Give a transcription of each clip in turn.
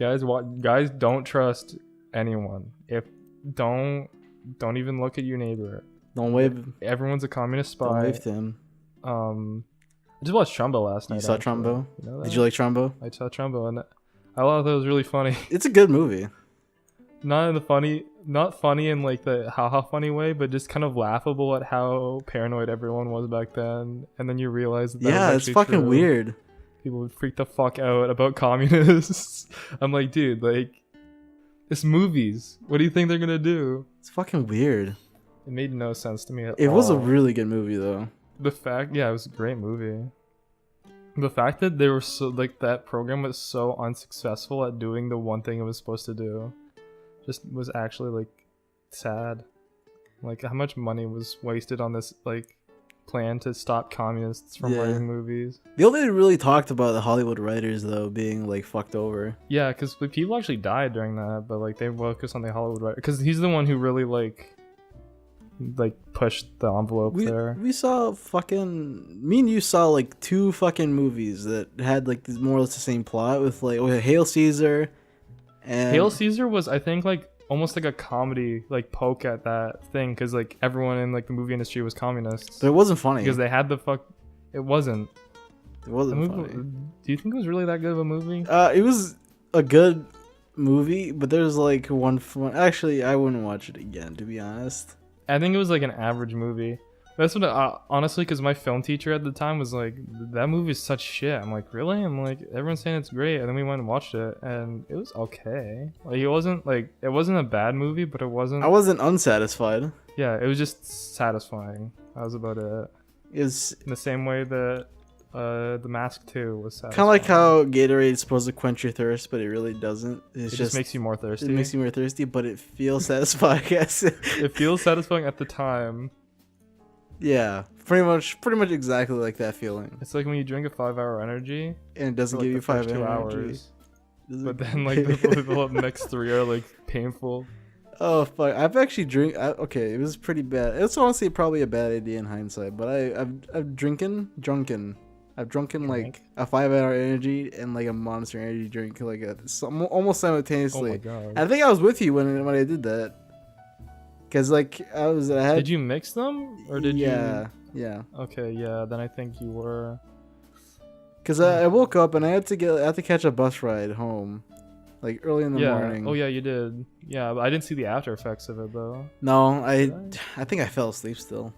guys, don't trust anyone. Don't even look at your neighbor. Don't wave. Everyone's a communist spy. Don't wave to him. I just watched Trumbo last night. You saw actually. Trumbo? You know that? Did you like Trumbo? I saw Trumbo, and I thought that was really funny. It's a good movie. Not funny in like the haha funny way, but just kind of laughable at how paranoid everyone was back then. And then you realize that yeah, was it's fucking true. weird. People would freak the fuck out about communists. I'm like, dude, like, it's movies. What do you think they're gonna do? It's fucking weird. It made no sense to me at all. It was a really good movie though. Yeah, it was a great movie. The fact that they were so like that program was so unsuccessful at doing the one thing it was supposed to do, just was actually like sad. Like how much money was wasted on this like plan to stop communists from writing movies. They only really talked about the Hollywood writers though being like fucked over. Yeah, because people actually died during that, but like they focused on the Hollywood writer because he's the one who really like pushed the envelope there. We saw me and you saw like 2 fucking movies that had like more or less the same plot with like Hail Caesar. And Hail Caesar was, I think, like almost like a comedy, like poke at that thing, because like everyone in like the movie industry was communists. But it wasn't funny because they had the fuck. It wasn't. It wasn't funny. funny. Do you think it was really that good of a movie? It was a good movie, but there's like one. Actually, I wouldn't watch it again, to be honest. I think it was like an average movie. That's what honestly, because my film teacher at the time was like, that movie is such shit. I'm like, really? I'm like, everyone's saying it's great, and then we went and watched it, and it was okay. Like it wasn't a bad movie, but it wasn't. I wasn't unsatisfied. Yeah, it was just satisfying. That was about it. Is in the same way that The Mask 2 was satisfying. Kind of like how Gatorade is supposed to quench your thirst, but it really doesn't. It just makes you more thirsty. It makes you more thirsty, but it feels satisfying. Yes. It feels satisfying at the time. Yeah, pretty much exactly like that feeling. It's like when you drink a 5-hour energy, and it doesn't give you 5 hours. But then like the next 3 are like painful. Oh fuck! I've actually okay, it was pretty bad. It's honestly probably a bad idea in hindsight, but I've drunken like a 5-hour energy and like a Monster Energy drink like almost simultaneously. Oh my god! I think I was with you when I did that. Cause like I had. Did you mix them or did you? Yeah. Okay, yeah. Then I think you were. Cause I woke up and I had to catch a bus ride home, like early in the morning. Oh yeah, you did. Yeah, but I didn't see the after effects of it though. No, I think I fell asleep still.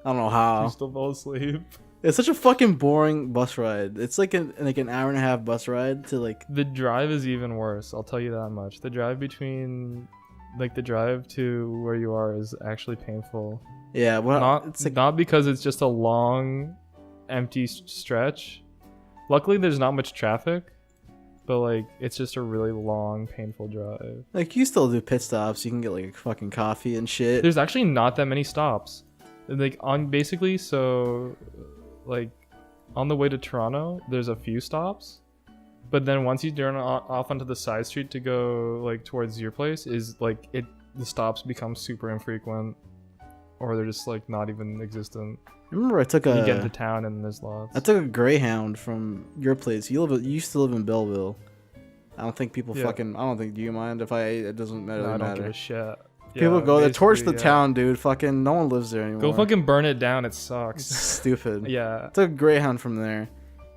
I don't know how. You still fell asleep. It's such a fucking boring bus ride. It's like an hour and a half bus ride to like. The drive is even worse. I'll tell you that much. The drive to where you are is actually painful. Yeah, well, not because it's just a long, empty stretch. Luckily, there's not much traffic, but like it's just a really long, painful drive. Like you still do pit stops. You can get like fucking coffee and shit. There's actually not that many stops. Like on the way to Toronto, there's a few stops. But then once you turn off onto the side street to go like towards your place, is like the stops become super infrequent, or they're just like not even existent. I remember you get into town and there's lots. I took a Greyhound from your place. You used to live in Belleville. I don't think people fucking. I don't think. Do you mind if it doesn't matter? No, I don't give a shit. People go there, torch the town, dude. Fucking no one lives there anymore. Go fucking burn it down. It sucks. It's stupid. Yeah. I took a Greyhound from there.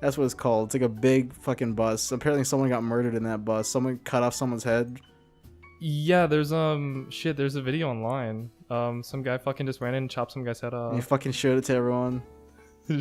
That's what it's called. It's like a big fucking bus. Apparently someone got murdered in that bus. Someone cut off someone's head. Yeah, there's there's a video online. Some guy fucking just ran in and chopped some guy's head off. And he fucking showed it to everyone. he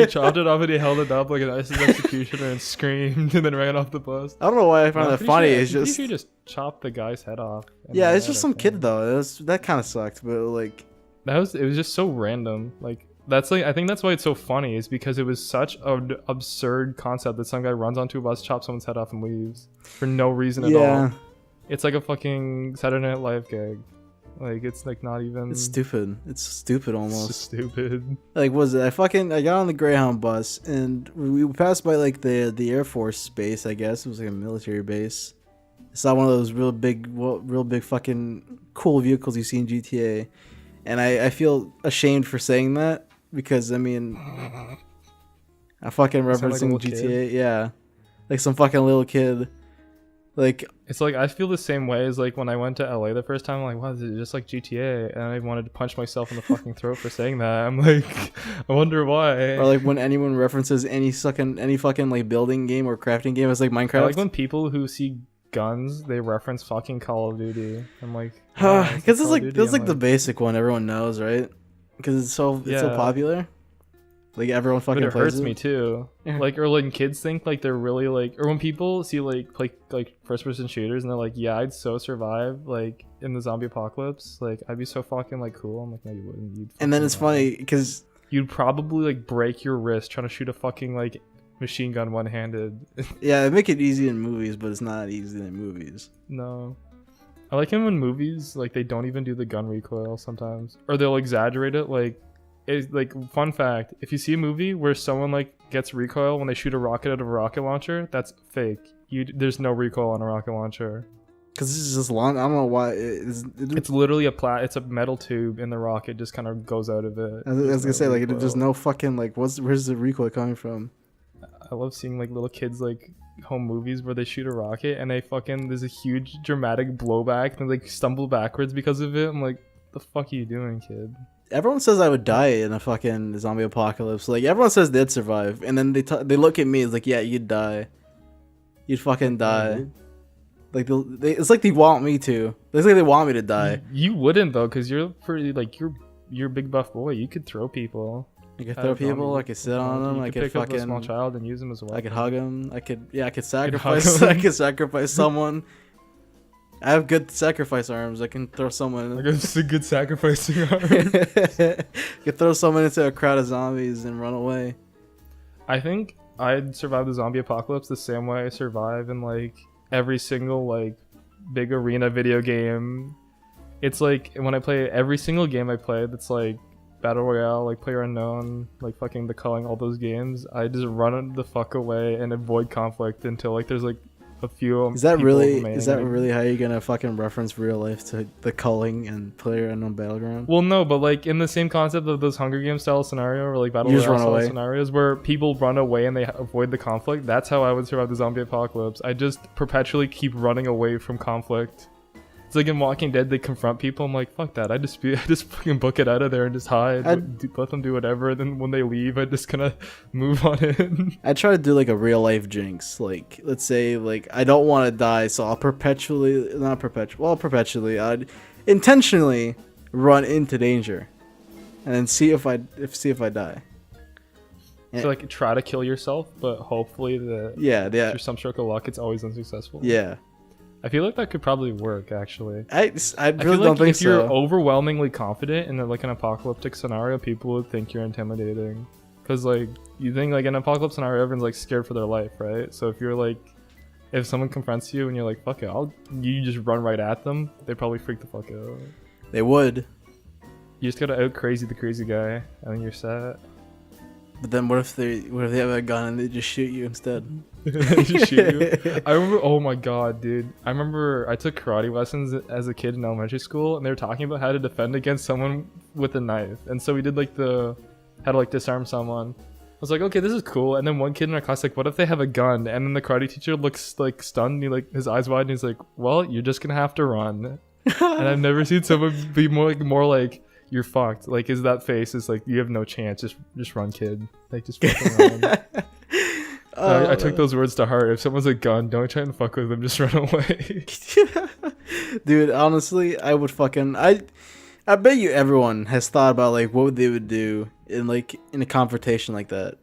chopped it off and he held it up like an ISIS executioner and screamed and then ran off the bus. I don't know why I found that funny. It's just you just chopped the guy's head off. Yeah, it's just some kid though. That kind of sucked, but like it was just so random. Like that's like I think that's why it's so funny is because it was such an absurd concept that some guy runs onto a bus, chops someone's head off, and leaves for no reason at all. It's like a fucking Saturday Night Live gag. Like it's like not even. It's stupid. It's stupid almost. It's stupid. Like was it? I got on the Greyhound bus and we passed by like the Air Force base. I guess it was like a military base. I saw one of those real big fucking cool vehicles you see in GTA, and I feel ashamed for saying that because I mean, I fucking referencing like GTA. Kid? Yeah, like some fucking little kid. Like, it's like I feel the same way as like when I went to LA the first time. I'm like, wow, this is just like GTA, and I wanted to punch myself in the fucking throat for saying that. I'm like, I wonder why. or like when anyone references any fucking like building game or crafting game as like Minecraft. I like when people who see guns, they reference fucking Call of Duty. I'm like, because it's like that's like the basic one everyone knows, right? Because it's so popular. Like everyone fucking but it plays hurts me too. Like, or when kids think like they're really like, or when people see like play like first person shooters and they're like, yeah, I'd so survive like in the zombie apocalypse. Like I'd be so fucking like cool. I'm like, no, you wouldn't. And then it's funny because you'd probably like break your wrist trying to shoot a fucking like machine gun one-handed. Yeah, they make it easy in movies, but it's not easy in movies. No. I like him in movies, like they don't even do the gun recoil sometimes, or they'll exaggerate it. Like fun fact, if you see a movie where someone like gets recoil when they shoot a rocket out of a rocket launcher, that's fake. There's no recoil on a rocket launcher. Because this is just long. I don't know why. It's literally it's a metal tube in the rocket, just kind of goes out of it. I was gonna say like there's no fucking like where's the recoil coming from? I love seeing like little kids like home movies where they shoot a rocket and there's a huge dramatic blowback and they like stumble backwards because of it. I'm like, the fuck are you doing, kid? Everyone says I would die in a fucking zombie apocalypse. Like everyone says they'd survive, and then they look at me it's like, yeah, you'd die. You'd fucking die. Like it's like they want me to. It's like they want me to die. You wouldn't though, because you're pretty like you're a big buff boy. You could throw people. I could throw people. I could sit on them. I could pick fucking up a small child and use them as well. I could hug them. I could sacrifice. I could sacrifice someone. I have good sacrifice arms. I can throw someone. I got a good sacrificing arm. I could throw someone into a crowd of zombies and run away. I think I'd survive the zombie apocalypse the same way I survive in like every single like big arena video game. It's like when I play every single game I play that's like Battle Royale, like PlayerUnknown, like fucking The Culling, all those games, I just run the fuck away and avoid conflict until like there's like a few. Is that really how you're gonna fucking reference real life to The Culling and PlayerUnknown Battleground? Well, no, but like in the same concept of those Hunger Games style scenario or like Battle Royale style scenarios where people run away and they avoid the conflict, that's how I would survive the zombie apocalypse. I just perpetually keep running away from conflict. It's like in Walking Dead, they confront people. I'm like, fuck that. I just fucking book it out of there and just hide. Let them do whatever. Then when they leave, I just kind of move on in. I try to do like a real life jinx. Like, let's say like I don't want to die, so I'll perpetually I'd intentionally run into danger, and then see if I die. So like try to kill yourself, but hopefully through some stroke of luck, it's always unsuccessful. Yeah. I feel like that could probably work, actually. I really don't think so. If you're overwhelmingly confident in like an apocalyptic scenario, people would think you're intimidating. Because like you think like in an apocalypse scenario, everyone's like scared for their life, right? So if you're like, if someone confronts you and you're like, fuck it, you just run right at them, they probably freak the fuck out. They would. You just gotta out crazy the crazy guy, and then you're set. But then what if they have a gun and they just shoot you instead? Just shoot you. I remember, oh my god, dude. I remember I took karate lessons as a kid in elementary school, and they were talking about how to defend against someone with a knife. And so we did like how to like disarm someone. I was like, okay, this is cool. And then one kid in our class like, what if they have a gun? And then the karate teacher looks like stunned. And he like his eyes wide, and he's like, well, you're just gonna have to run. And I've never seen someone be more like. You're fucked. Like, is that face is like you have no chance. Just run, kid. Like, just fucking run. I took those words to heart. If someone's a gun, don't try and fuck with them. Just run away. Dude, honestly, I would fucking I bet you everyone has thought about like what they would do in a confrontation like that.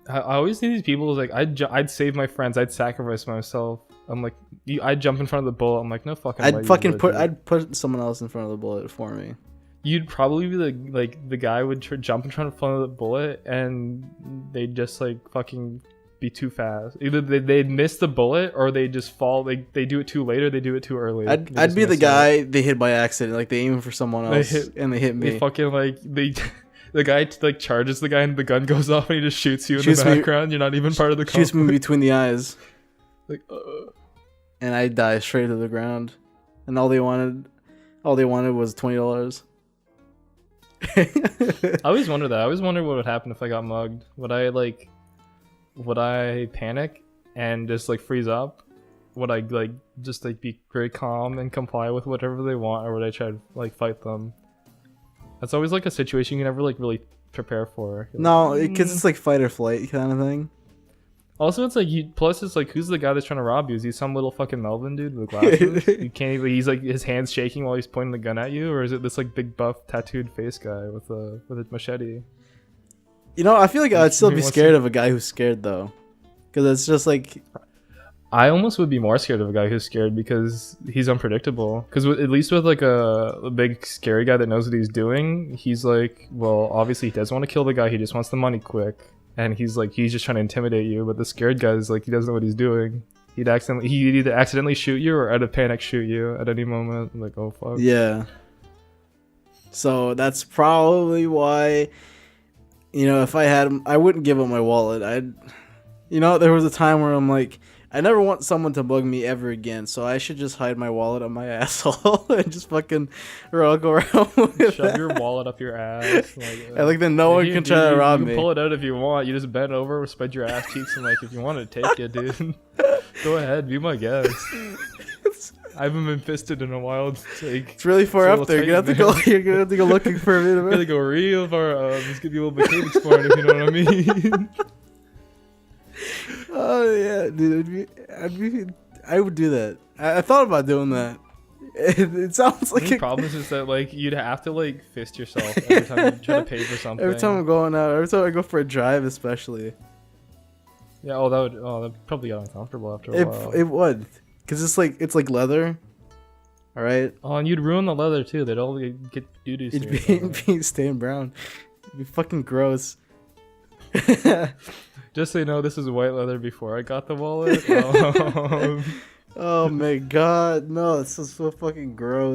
I always see these people like I'd save my friends. I'd sacrifice myself. I'm like I'd jump in front of the bullet. I'm like no fucking. I'd put someone else in front of the bullet for me. You'd probably be the guy would jump in front of the bullet and they'd just like fucking be too fast. Either they'd miss the bullet or they just fall. They do it too late or they do it too early. I'd be the guy they hit by accident. Like they aim for someone else and they hit me. They fucking like the guy like charges the guy and the gun goes off and he just shoots you in the background. You're not even part of the conflict. Shoots me between the eyes. Like and I die straight to the ground. And all they wanted was $20. I always wonder that. I always wonder what would happen if I got mugged. Would I panic and just like freeze up, would I like just like be very calm and comply with whatever they want, or would I try to like fight them? That's always like a situation you can never like really prepare for. No, because it's like fight or flight kind of thing. Also, it's like plus it's like, who's the guy that's trying to rob you? Is he some little fucking Melvin dude with glasses? You can't even. He's like, his hands shaking while he's pointing the gun at you, or is it this like big buff tattooed face guy with a machete? You know, I feel like I'd still be scared of a guy who's scared though, because it's just like. I almost would be more scared of a guy who's scared because he's unpredictable. Because at least with like a big scary guy that knows what he's doing, he's like, well, obviously he doesn't want to kill the guy. He just wants the money quick, and he's just trying to intimidate you. But the scared guy is like, he doesn't know what he's doing. He'd either accidentally shoot you or out of panic shoot you at any moment. I'm like, oh fuck. Yeah. So that's probably why, you know, if I had him, I wouldn't give up my wallet. There was a time where I'm like, I never want someone to bug me ever again, so I should just hide my wallet on my asshole and just fucking go around with Shove your wallet up your ass. And then no one can try to rob me. You can pull it out if you want. You just bend over, spread your ass cheeks, and like, if you want to take it, dude, go ahead, be my guest. I haven't been fisted in a while. It's really far up there. You're gonna have to go looking for a minute. You're gonna go real far up. Just give you a little bikini exploring, if you know what I mean. Oh yeah, dude, I would do that. I thought about doing that. It sounds like the problem is just that like you'd have to like fist yourself every time you try to pay for something. Every time I'm going out, every time I go for a drive, especially. Yeah. That'd probably get uncomfortable after a while. It would, cause it's like leather. All right. Oh, and you'd ruin the leather too. They'd all get doo-doo. It'd be stained brown. It'd be fucking gross. Just so you know, this is white leather before I got the wallet. Oh my god, no, this is so fucking gross.